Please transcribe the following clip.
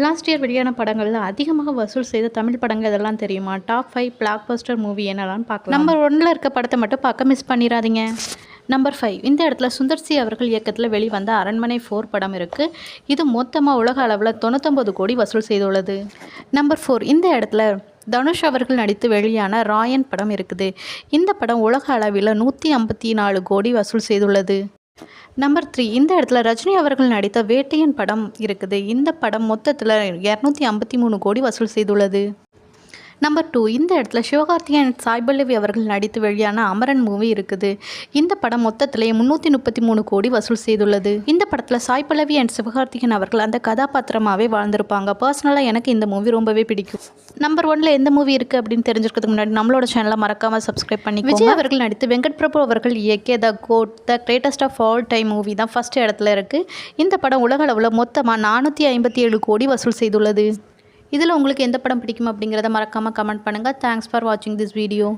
Last year வெளியான படங்களில் அதிகமாக வசூல் செய்த தமிழ் படங்கள் இதெல்லாம் தெரியுமா? டாப் 5 பிளாக் பஸ்டர் மூவி என்னெல்லாம் பார்க்கலாம். நம்பர் 1ல் இருக்க படத்தை மட்டும் பார்க்க மிஸ் பண்ணிடாதீங்க. நம்பர் 5 இந்த இடத்துல சுந்தர் சி அவர்கள் இயக்கத்தில் வெளிவந்த அரண்மனை 4 படம் இருக்குது. இது மொத்தமாக உலக அளவில் 99 கோடி வசூல் செய்துள்ளது. நம்பர் 4 இந்த இடத்துல தனுஷ் அவர்கள் நடித்து வெளியான ராயன் படம் இருக்குது. இந்த படம் உலக அளவில் 154 கோடி வசூல் செய்துள்ளது. நம்பர் 3 இந்த இடத்துல ரஜினி அவர்கள் நடித்த வேட்டையன் படம் இருக்குது. இந்த படம் மொத்தத்தில் 253 கோடி வசூல் செய்துள்ளது. நம்பர் 2 இந்த இடத்துல சிவகார்த்திகேயன் சாய் பல்லவி அவர்கள் நடித்து வெளியான அமரன் மூவி இருக்குது. இந்த படம் மொத்தத்தில் 333 கோடி வசூல் செய்துள்ளது. இந்த படத்தில் சாய் பல்லவி அண்ட் சிவகார்த்திகேயன் அவர்கள் அந்த கதாபாத்திரமாகவே வாழ்ந்திருப்பாங்க. பர்சனலாக எனக்கு இந்த மூவி ரொம்பவே பிடிக்கும். நம்பர் 1ல் எந்த மூவி இருக்குது அப்படின்னு தெரிஞ்சிருக்கிறதுக்கு முன்னாடி நம்மளோட சேனலை மறக்காமல் சப்ஸ்கிரைப் பண்ணி. விஜய் அவர்கள் நடித்து வெங்கட் பிரபு அவர்கள் இயக்கிய the goat the greatest of all time movie தான் ஃபர்ஸ்ட் இடத்துல இருக்குது. இந்த படம் உலக அளவில் மொத்தமாக 457 கோடி வசூல் செய்துள்ளது. இதில் உங்களுக்கு எந்த படம் பிடிக்கும் அப்படிங்கிறத மறக்காமல் கமெண்ட் பண்ணுங்கள். தேங்க்ஸ் ஃபார் வாட்சிங் திஸ் வீடியோ.